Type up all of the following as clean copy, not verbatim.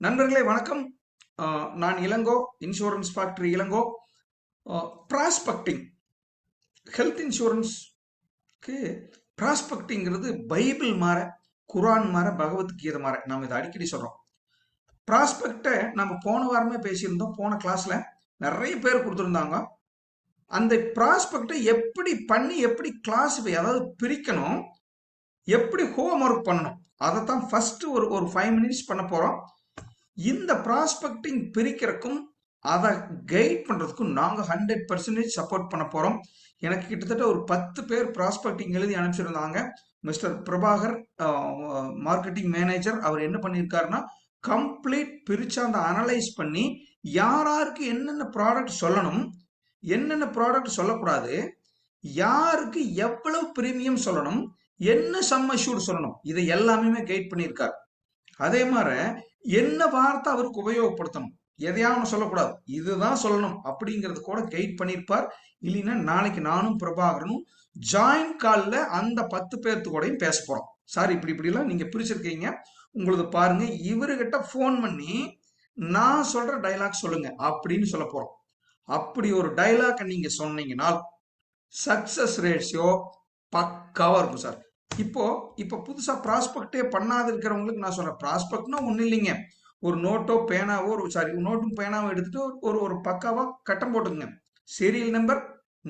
நண்பர்களே வணக்கம். நான் Ilango, insurance factory Ilango. Prospecting, health இன்சூரன்ஸ்க்கு ப்ராஸ்பெக்டிங்கிறது பைபிள் மாற, குரான் மாற, பகவத்கீதை மாற. நாம் இதை அடிக்கடி சொல்றோம். ப்ராஸ்பெக்டை நம்ம போன வாரமே பேசியிருந்தோம். போன கிளாஸ்ல நிறைய பேர் கொடுத்துருந்தாங்க. அந்த ப்ராஸ்பெக்டை எப்படி பண்ணி எப்படி கிளாஸிஃபை, அதாவது பிரிக்கணும், எப்படி ஹோம் ஒர்க் பண்ணணும், அதைத்தான் ஃபர்ஸ்ட் ஒரு 5 மினிட்ஸ் பண்ண போறோம். இந்த ப்ராஸ்பெக்டிங் பிரிக்கிறதுக்கும் அதை கைட் பண்றதுக்கும் நாங்க 100% சப்போர்ட் பண்ண போறோம். எனக்கு கிட்டத்தட்ட ஒரு 10 பேர் ப்ராஸ்பெக்டிங் எழுதி அனுப்பிச்சிருந்தாங்க. மிஸ்டர் பிரபாகர், மார்க்கெட்டிங் மேனேஜர், அவர் என்ன பண்ணியிருக்காருன்னா கம்ப்ளீட் பிரிச்சு அந்த அனலைஸ் பண்ணி யாருக்கு என்னென்ன ப்ராடக்ட் சொல்லணும், என்னென்ன ப்ராடக்ட் சொல்லக்கூடாது, யாருக்கு எவ்வளவு பிரீமியம் சொல்லணும், என்ன சம் அஷ்யூர்ட் சொல்லணும், இதை எல்லாமே கைட் பண்ணியிருக்காரு. அதே மாதிரி என்ன வார்த்தை அவருக்கு உபயோகப்படுத்தணும், எதையாவது சொல்லக்கூடாது, இதுதான் சொல்லணும் அப்படிங்கறது கூட கைட் பண்ணியிருப்பார். இல்லைன்னா நாளைக்கு நானும் பிரபாகரனும் ஜாயின் கால்ல அந்த 10 பேர்த்து கூடயும் பேச போறோம். சார் இப்படிலாம் நீங்க பிரிச்சிருக்கீங்க, உங்களுக்கு பாருங்க, இவர்கிட்ட போன் பண்ணி நான் சொல்ற டைலாக் சொல்லுங்க அப்படின்னு சொல்ல போறோம். அப்படி ஒரு டைலாக் நீங்க சொன்னீங்கன்னா சக்சஸ் ரேஷியோ பக்காவா இருக்கும் சார். இப்போ புதுசா ப்ராஸ்பெக்டே பண்ணாது இருக்கிறவங்களுக்கு நான் சொல்றேன், ப்ராஸ்பெக்ட்னா ஒண்ணு இல்லைங்க. ஒரு நோட்டோ பேனாவோ, நோட்டும் பேனாவோ எடுத்துட்டு ஒரு பக்காவா கட்டம் போட்டுங்க. Serial number,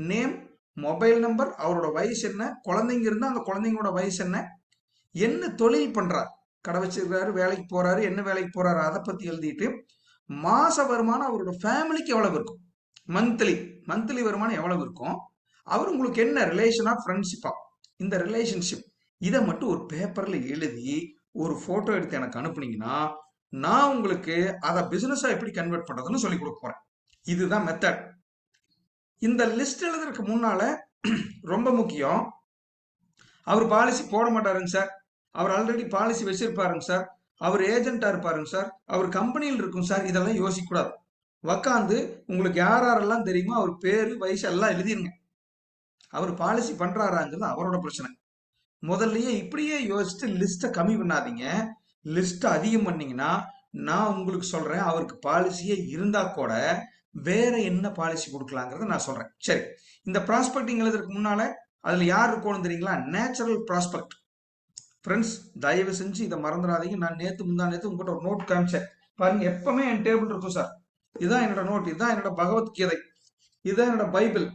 name, mobile number, அவரோட வயசு என்ன, குழந்தைங்க இருந்தா அந்த குழந்தைங்களோட வயசு என்ன, என்ன தொழில் பண்றார், கடை வச்சிருக்காரு, வேலைக்கு போறாரு, என்ன வேலைக்கு போறாரு, அதை பத்தி எழுதிட்டு மாச வருமானம் அவரோட ஃபேமிலிக்கு எவ்வளவு இருக்கும், மந்த்லி மந்த்லி வருமானம் எவ்வளவு இருக்கும், அவர் உங்களுக்கு என்ன ரிலேஷனா, ஃப்ரெண்ட்ஷிப்பா, இந்த ரிலேஷன்ஷிப், இதை மட்டும் ஒரு பேப்பர்ல எழுதி ஒரு போட்டோ எடுத்து எனக்கு அனுப்புனீங்கன்னா நான் உங்களுக்கு அதை பிசினஸா எப்படி கன்வெர்ட் பண்றதுன்னு சொல்லி கொடுக்க போறேன். இதுதான் மெத்தட். இந்த லிஸ்ட் எழுதுறதுக்கு முன்னால ரொம்ப முக்கியம், அவர் பாலிசி போட மாட்டாருங்க சார், அவர் ஆல்ரெடி பாலிசி வச்சிருப்பாருங்க சார், அவர் ஏஜென்ட்டா இருப்பாருங்க சார், அவர் கம்பெனியில் இருக்கும் சார், இதெல்லாம் யோசிக்க கூடாது. உக்காந்து உங்களுக்கு யாரெல்லாம் தெரியுமோ அவர் பேரு வயசு எல்லாம் எழுதிருங்க. அவர் பாலிசி பண்றாராங்கிறது அவரோட பிரச்சனை. முதல்லயே இப்படியே யோசிச்சுட்டு லிஸ்ட்டை கம்மி பண்ணாதீங்க. லிஸ்ட் அதிகம் பண்ணீங்கன்னா நான் உங்களுக்கு சொல்றேன், அவருக்கு பாலிசியே இருந்தா கூட வேற என்ன பாலிசி கொடுக்கலாங்கிறத நான் சொல்றேன். சரி, இந்த ப்ராஸ்பெக்டிங் எழுதுறதுக்கு முன்னால அதுல யார் இருக்கணும் தெரியுங்களா? Natural prospect. ஃப்ரெண்ட்ஸ், தயவு செஞ்சு இதை மறந்துடாதீங்க. நான் முந்தா நேத்து உங்ககிட்ட ஒரு நோட் காமிச்சேன் பாருங்க, எப்பவுமே என் டேபிள் இருக்கும் சார். இதுதான் என்னோட நோட், இதுதான் என்னோட பகவத்கீதை, இதுதான் என்னோட பைபிள்.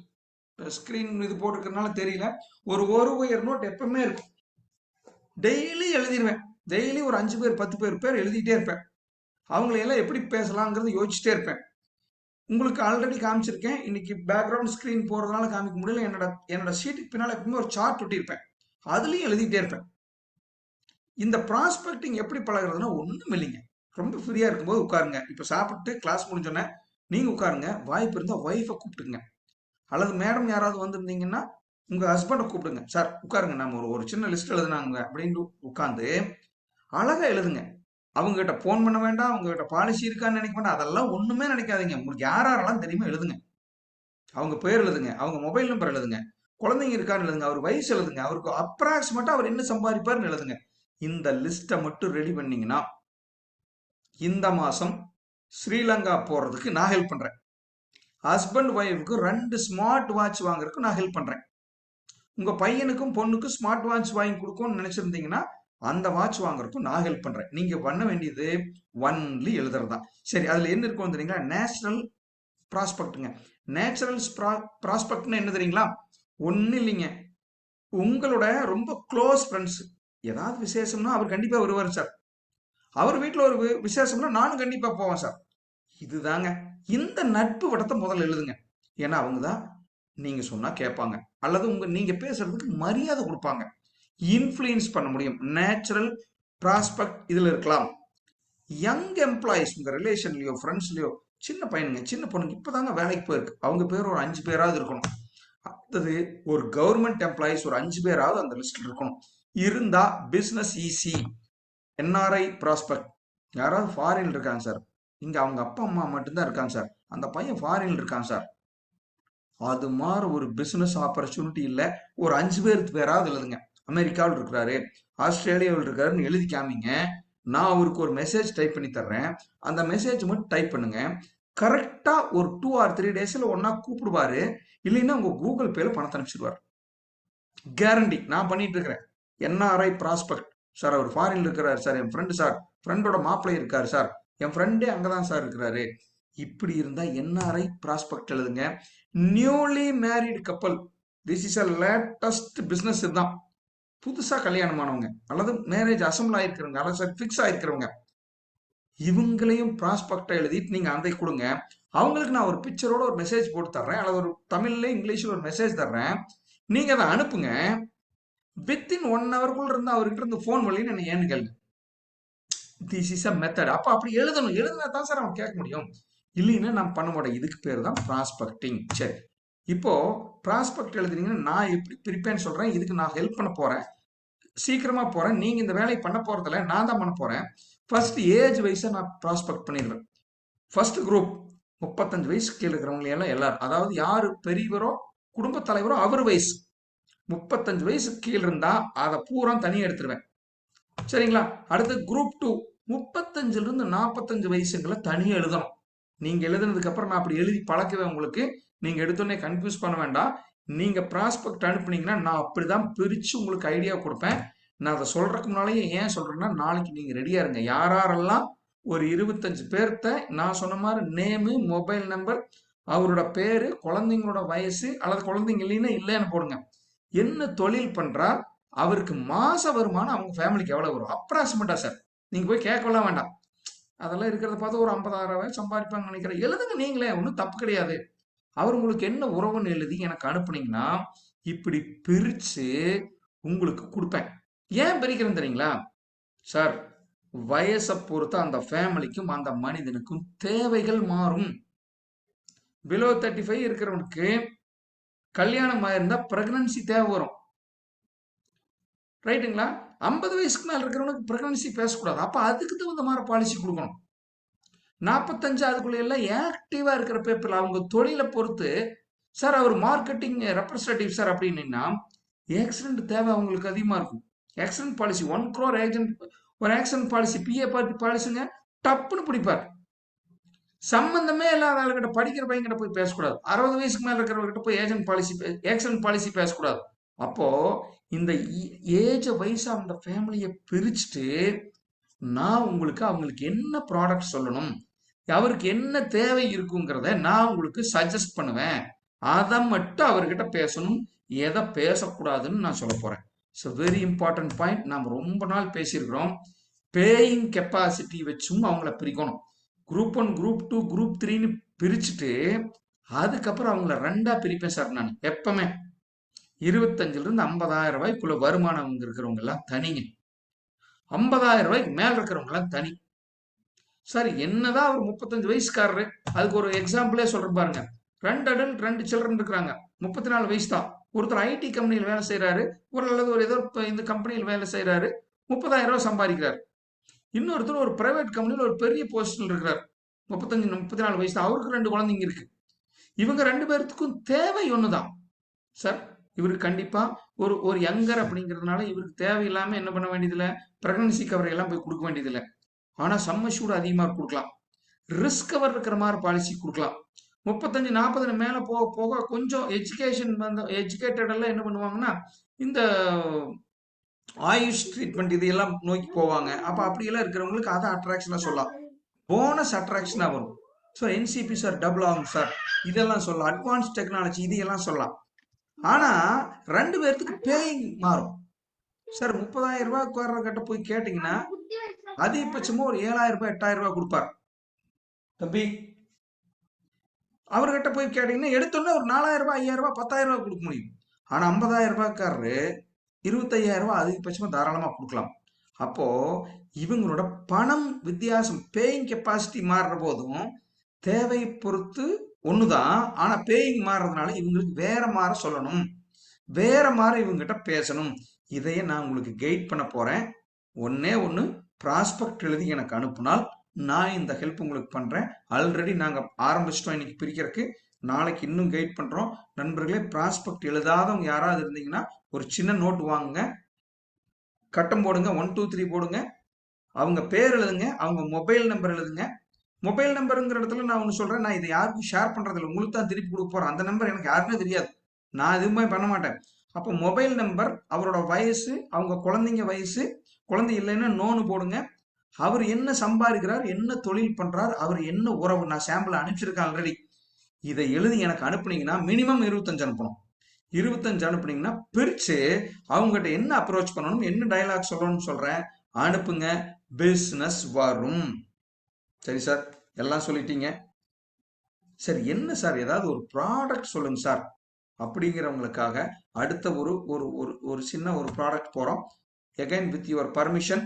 ஸ்கிரீன் இது போட்டுக்கிறதுனால தெரியல, ஒரு ஒயர் நோட் எப்பவுமே இருக்கும். டெய்லி எழுதிடுவேன். டெய்லி ஒரு 5 பேர் 10 பேர் எழுதிட்டே இருப்பேன். அவங்களையெல்லாம் எப்படி பேசலாங்கிறது யோசிச்சுட்டே இருப்பேன். உங்களுக்கு ஆல்ரெடி காமிச்சிருக்கேன். இன்னைக்கு பேக்ரவுண்ட் ஸ்கிரீன் போறதுனால காமிக்க முடியல. என்னோட ஷீட்டுக்கு பின்னால எப்பவுமே ஒரு சார்ட் ஒட்டியிருப்பேன், அதுலயும் எழுதிட்டே இருப்பேன். இந்த ப்ராஸ்பெக்டிங் எப்படி பழகிறதுனா ஒண்ணும் இல்லைங்க. ரொம்ப ஃப்ரீயா இருக்கும்போது உட்காருங்க. இப்ப சாப்பிட்டு கிளாஸ் முடிஞ்சோன்னே நீங்க உட்காருங்க. வாய்ப்பு இருந்தா ஒய்ஃபை கூப்பிட்டுங்க, அல்லது மேடம் யாராவது வந்திருந்தீங்கன்னா உங்க ஹஸ்பண்டை கூப்பிடுங்க. சார் உட்காருங்க, நம்ம ஒரு சின்ன லிஸ்ட் எழுதுனாங்க அப்படின்னு உட்காந்து அழகா எழுதுங்க. அவங்க கிட்ட போன் பண்ண வேண்டாம், அவங்க கிட்ட பாலிசி இருக்கான்னு நினைக்க வேண்டாம், அதெல்லாம் ஒண்ணுமே நினைக்காதீங்க. உங்களுக்கு யாரெல்லாம் தெரியுமோ எழுதுங்க. அவங்க பேர் எழுதுங்க, அவங்க மொபைல் நம்பர் எழுதுங்க, குழந்தைங்க இருக்கான்னு எழுதுங்க, அவர் வயசு எழுதுங்க, அவருக்கு அப்ராக்சிமேட்டா அவர் என்ன சம்பாதிப்பாருன்னு எழுதுங்க. இந்த லிஸ்ட்டை மட்டும் ரெடி பண்ணீங்கன்னா இந்த மாசம் ஸ்ரீலங்கா போறதுக்கு நான் ஹெல்ப் பண்றேன். ஹஸ்பண்ட் ஒய்ஃபுக்கு 2 ஸ்மார்ட் வாட்ச் வாங்குறதுக்கு நான் ஹெல்ப் பண்றேன். உங்க பையனுக்கும் பொண்ணுக்கும் ஸ்மார்ட் வாட்ச் வாங்கி கொடுக்கும்னு நினைச்சிருந்தீங்கன்னா அந்த வாட்ச் வாங்குறதுக்கும் நான் ஹெல்ப் பண்றேன். நீங்க பண்ண வேண்டியது ஒன்லி எழுதுறதுதான். சரி, அதுல என்ன இருக்கும் தெரியுங்களா? நேச்சுரல் ப்ராஸ்பெக்ட்ங்க. நேச்சுரல் ப்ராஸ்பெக்ட்னு என்ன தெரியுங்களா? ஒன்னும் இல்லைங்க, உங்களோட ரொம்ப க்ளோஸ் ஃப்ரெண்ட்ஸ் ஏதாவது விசேஷம்னா அவர் கண்டிப்பா வருவார் சார். அவர் வீட்டுல ஒரு விசேஷம்னா நானும் கண்டிப்பா போவேன் சார். இதுதாங்க. இந்த நட்பு வட்டத்தை முதல்ல எழுதுங்க. ஏன்னா அவங்கதான் நீங்க சொன்னா கேட்பாங்க, அல்லது நீங்க பேசுறதுக்கு மரியாதை கொடுப்பாங்க, இன்ஃப்ளூயன்ஸ் பண்ண முடியும். நேச்சுரல் ப்ராஸ்பெக்ட் இதுல இருக்கலாம். யங் எம்ப்ளாயிஸ், உங்க ரிலேஷன்லயோ ஃப்ரெண்ட்ஸ்லயோ சின்ன பையனுங்க சின்ன பொண்ணுங்க இப்பதாங்க வேலைக்கு போயிருக்கு, அவங்க பேர் ஒரு 5 பேராவது இருக்கணும். அடுத்தது ஒரு கவர்மெண்ட் எம்ப்ளாயிஸ் ஒரு 5 பேராவது அந்த லிஸ்ட்ல இருக்கணும். இருந்தா பிசினஸ் ஈஸி. என்ஆர்ஐ ப்ராஸ்பெக்ட், யாராவது ஃபாரின்ல இருக்காங்க சார், இங்க அவங்க அப்பா அம்மா மட்டும்தான் இருக்காங்க சார், அந்த பையன் ஃபாரின்ல இருக்காங்க சார், அது மாதிரி ஒரு பிசினஸ் ஆப்பர்ச்சுனிட்டி இல்ல, ஒரு 5 பேராவது எழுதுங்க. அமெரிக்காவில் இருக்கிறாரு, ஆஸ்திரேலியாவில் இருக்காருன்னு எழுதி காமிங்க. நான் அவருக்கு ஒரு மெசேஜ் டைப் பண்ணி தர்றேன். அந்த மெசேஜ் மட்டும் டைப் பண்ணுங்க. கரெக்டா ஒரு 2 or 3 டேஸ்ல ஒன்னா கூப்பிடுவாரு. இல்லைன்னா உங்க கூகுள் பேல பணத்தை அனுப்பிச்சிடுவார். கேரண்டி. நான் பண்ணிட்டு இருக்கிறேன். என்ஆர்ஐ ப்ராஸ்பெக்ட் சார், அவர் ஃபாரின்ல இருக்கிறார் சார், என் ஃப்ரெண்டு சார், ஃப்ரெண்டோட மாப்பிள்ளை இருக்காரு சார், என் ஃப்ரெண்டே அங்கதான் சார் இருக்கிறாரு. இப்படி இருந்தா என்ஆர்ஐ ப்ராஸ்பெக்ட் எழுதுங்க. நியூலி மேரிட் கப்பல், this is a latest business. இதுதான் புதுசா கல்யாணமானவங்க அல்லது மேரேஜ் அசம்பிள் ஆயிருக்கிறவங்க அல்லது ஃபிக்ஸ் ஆயிருக்கிறவங்க, இவங்களையும் ப்ராஸ்பெக்டா எழுதிட்டு நீங்க அந்த கொடுங்க. அவங்களுக்கு நான் ஒரு பிக்சரோட ஒரு மெசேஜ் போட்டு தர்றேன், அல்லது ஒரு தமிழ்ல இங்கிலீஷ்ல ஒரு மெசேஜ் தர்றேன். நீங்க அதை அனுப்புங்க. வித்தின் 1 ஹவருக்குள்ள இருந்து அவர்கிட்ட இருந்து போன் பண்ணி என்ன ஏன்னு கேளுங்க. This is a method. அப்ப அப்படி எழுதணும். எழுதுனா தான் சார் அவன் கேட்க முடியும். இல்லைன்னா நான் பண்ண மாட்டேன். இதுக்கு பேர் தான் ப்ராஸ்பெக்டிங். சரி, இப்போ ப்ராஸ்பெக்ட் எழுதுனீங்கன்னா நான் எப்படி பிரிப்பேன்னு சொல்றேன். இதுக்கு நான் ஹெல்ப் பண்ண போறேன். சீக்கிரமா போறேன். நீங்க இந்த வேலையை பண்ண போறதில்ல, நான் தான் பண்ண போறேன். ஃபர்ஸ்ட் ஏஜ் வைஸா நான் ப்ராஸ்பெக்ட் பண்ணிடுவேன். ஃபர்ஸ்ட் குரூப் 35 வயசு கீழே இருக்கிறவங்க எல்லாம் எல்லாரும், அதாவது யாரு பெரியவரோ குடும்ப தலைவரோ அவர் வயசு 35 வயசு கீழே இருந்தா அதை பூரா தனியா எடுத்துருவேன். சரிங்களா? அடுத்து குரூப் 2 35ல இருந்து 45 வயசுங்களை தனியா எழுதணும். நீங்க எழுதுனதுக்கு அப்புறம் நான் அப்படி எழுதி பழக்குவேன் உங்களுக்கு. நீங்க எடுத்தோடனே கன்ஃபியூஸ் பண்ண வேண்டாம். நீங்க ப்ராஸ்பெக்ட் அனுப்புனீங்கன்னா நான் அப்படிதான் பிரிச்சு உங்களுக்கு ஐடியா கொடுப்பேன். நான் அதை சொல்றதுக்கு முன்னாலேயே ஏன் சொல்றேன்னா, நாளைக்கு நீங்க ரெடியா இருங்க. யாரெல்லாம் ஒரு 25 பேர்த்த நான் சொன்ன மாதிரி நேமு, மொபைல் நம்பர், அவரோட பேரு, குழந்தைங்களோட வயசு, அல்லது குழந்தைங்க இல்லைன்னா இல்லைன்னு போடுங்க. என்ன தொழில் பண்றார், அவருக்கு மாச வருமானம் அவங்க ஃபேமிலிக்கு எவ்வளவு வரும் அப்ராக்சிமேட்டா சார். நீங்க போய் கேட்கலாம் வேண்டாம். அதெல்லாம் இருக்கிறத பார்த்து ஒரு 50,000 சம்பாதிப்பாங்கன்னு நினைக்கிறேன். எழுதுங்க நீங்களே, ஒன்றும் தப்பு கிடையாது. அவர் உங்களுக்கு என்ன உறவுன்னு எழுதி எனக்கு அனுப்புனீங்கன்னா இப்படி பிரிச்சு உங்களுக்கு கொடுப்பேன். ஏன் பிரிக்கிறேன் தெரியுங்களா சார்? வயசை பொறுத்து அந்த ஃபேமிலிக்கும் அந்த மனிதனுக்கும் தேவைகள் மாறும். பிலோ 35 இருக்கிறவனுக்கு கல்யாணம் ஆயிருந்தா பிரெக்னன்சி தேவை வரும். ரைட்டுங்களா? 50 வயசுக்கு மேல இருக்கிறவனுக்கு பிரெக்னன்சி பேசக்கூடாது. அப்ப அதுக்கு தகுந்த மாதிரி பாலிசி கொடுக்கணும். 45 அதுக்குள்ள எல்லாம் ஆக்டிவா இருக்கிற பேப்பர்ல அவங்க தொழிலை பொறுத்து, சார் அவர் மார்க்கெட்டிங் ரெப்ரஸன்டேட்டிவ் சார் அப்படின்னா ஆக்சிடென்ட் தேவை அவங்களுக்கு அதிகமா இருக்கும். ஆக்சிடென்ட் பாலிசி 1 crore ஏஜென்ட், ஒரு ஆக்சிடென்ட் பாலிசி பிஏ பார்ட்டி பாலிசிங்க டப்புன்னு பிடிப்பார். சம்பந்தமே இல்லாத ஆளுகிட்ட, படிக்கிற பையன்கிட்ட போய் பேசக்கூடாது. 60 வயசுக்கு மேல இருக்கிறவர்கிட்ட போய் ஏஜென்ட் பாலிசி, ஆக்சிடென்ட் பாலிசி பேசக்கூடாது. அப்போ இந்த ஏஜ் வயசா அந்த ஃபேமிலியை பிரிச்சுட்டு நான் உங்களுக்கு அவங்களுக்கு என்ன ப்ராடக்ட் சொல்லணும், அவருக்கு என்ன தேவை இருக்குங்கிறத நான் உங்களுக்கு சஜஸ்ட் பண்ணுவேன். அதை மட்டும் அவர்கிட்ட பேசணும், எதை பேசக்கூடாதுன்னு நான் சொல்ல போறேன். So very important point. நாம் ரொம்ப நாள் பேசியிருக்கிறோம். பேயிங் கெப்பாசிட்டி வச்சும் அவங்கள பிரிக்கணும். குரூப் 1, குரூப் 2, குரூப் 3ன்னு பிரிச்சுட்டு அதுக்கப்புறம் அவங்கள 2ஆ பிரிப்பேன் சார். நான் எப்பவுமே 25ல இருந்து 50,000 ரூபாய்க்குள்ள வருமானம் இருக்கிறவங்க எல்லாம் தனிங்க. 50,000 ரூபாய்க்கு மேல இருக்கிறவங்க எல்லாம் தனி. சார் என்னதான் ஒரு 35 வயசுக்காரரு, அதுக்கு ஒரு எக்ஸாம்பிளே சொல்றேன் பாருங்க. 2 அடல்ட் 2 சில்ட்ரன் இருக்கிறாங்க. 34 வயசு தான். ஒருத்தர் ஐடி கம்பெனியில் வேலை செய்யறாரு, ஒரு அல்லது ஒரு ஏதோ இந்த கம்பெனியில் வேலை செய்யறாரு, 30,000 ரூபாய் சம்பாதிக்கிறார். இன்னொருத்தர் ஒரு பிரைவேட் கம்பெனியில் ஒரு பெரிய பொசிஷன்ல இருக்கிறார், 35 34 வயசு தான். அவருக்கு 2 குழந்தைங்க இருக்கு. இவங்க 2 பேர்த்துக்கும் தேவை ஒண்ணுதான் சார். இவருக்கு கண்டிப்பா ஒரு ஒரு யங்கர் அப்படிங்கிறதுனால இவருக்கு தேவையில்லாம என்ன பண்ண வேண்டியதில்லை, பிரெக்னன்சி கவரை எல்லாம் போய் கொடுக்க வேண்டியதில்லை. ஆனா சம்மஷூட் அதிகமாக கொடுக்கலாம், ரிஸ்க் கவர் இருக்கிற மாதிரி பாலிசி கொடுக்கலாம். 35 40 மேல போக போக கொஞ்சம் எஜுகேஷன் வந்து எஜுகேட்டட் எல்லாம் என்ன பண்ணுவாங்கன்னா இந்த ஆயுஷ் ட்ரீட்மெண்ட் இதையெல்லாம் நோக்கி போவாங்க. அப்ப அப்படியெல்லாம் இருக்கிறவங்களுக்கு அதை அட்ராக்ஷனா சொல்லலாம். போனஸ் அட்ராக்ஷனா வரும். ஸோ என்சிபி சார் டபுள் ஆகும் சார், இதெல்லாம் சொல்லலாம். அட்வான்ஸ் டெக்னாலஜி இதையெல்லாம் சொல்லலாம். ஆனா 2 பேர்த்துக்கு பேயிங் மாறும் சார். 30,000 ரூபாய் கிட்ட போய் கேட்டீங்கன்னா அதிகபட்சமா ஒரு 7,000 ரூபாய் 8,000 ரூபாய் கொடுப்பார் தம்பி. அவர்கிட்ட போய் கேட்டீங்கன்னா எடுத்தோன்னே ஒரு 4,000 ரூபாய் 5,000 ரூபாய் 10,000 ரூபாய் கொடுக்க முடியும். ஆனா 50,000 ரூபாய்க்காரரு 25,000 ரூபாய் அதிகபட்சமா தாராளமா கொடுக்கலாம். அப்போ இவங்களோட பணம் வித்தியாசம், பேயிங் கெப்பாசிட்டி மாறுற போதும் தேவை பொறுத்து ஒண்ணுதான். ஆனா பேயிங் மாறுறதுனால இவங்களுக்கு வேற மாதிரி சொல்லணும், வேற மாதிரி இவங்ககிட்ட பேசணும். இதையே நான் உங்களுக்கு கைட் பண்ண போறேன். ஒன்னே ஒண்ணு, ப்ராஸ்பெக்ட் எழுதி எனக்கு அனுப்புனால் நான் இந்த ஹெல்ப் உங்களுக்கு பண்றேன். ஆல்ரெடி நாங்க ஆரம்பிச்சிட்டோம் இன்னைக்கு பிரிக்கிறதுக்கு. நாளைக்கு இன்னும் கைட் பண்றோம். நண்பர்களே, ப்ராஸ்பெக்ட் எழுதாதவங்க யாராவது இருந்தீங்கன்னா ஒரு சின்ன நோட் வாங்குங்க, கட்டம் போடுங்க, 1 2 3 போடுங்க. அவங்க பேர் எழுதுங்க, அவங்க மொபைல் நம்பர் எழுதுங்க. மொபைல் நம்பருங்கிற இடத்துல நான் ஒன்று சொல்றேன், நான் இதை யாருக்கும் ஷேர் பண்றதில்ல, உங்களுக்கு தான் திருப்பி கொடுக்க போறேன். அந்த நம்பர் எனக்கு யாருமே தெரியாது, நான் எதுவுமே பண்ண மாட்டேன். அப்போ மொபைல் நம்பர், அவரோட வயசு, அவங்க குழந்தைங்க வயசு, குழந்தை இல்லைன்னா நோன்னு போடுங்க. அவர் என்ன சம்பாதிக்கிறார், என்ன தொழில் பண்றார், அவர் என்ன உறவு, நான் சாம்பிள் அனுப்பிச்சிருக்கேன் ஆல்ரெடி. இதை எழுதி எனக்கு அனுப்புனீங்கன்னா மினிமம் 25 அனுப்பணும். 25 அனுப்புனீங்கன்னா பிரிச்சு அவங்ககிட்ட என்ன அப்ரோச் பண்ணணும், என்ன டயலாக் சொல்லணும்னு சொல்றேன், அனுப்புங்க. பிசினஸ் வரும். சரி சார், எல்லாம் சொல்லிட்டீங்க. சரி, என்ன சார் ஏதாவது ஒரு ப்ராடக்ட் சொல்லுங்க சார் அப்படிங்கிறவங்களுக்காக அடுத்த ஒரு ஒரு ஒரு ஒரு சின்ன ஒரு ப்ராடக்ட் போறோம். Again with your permission,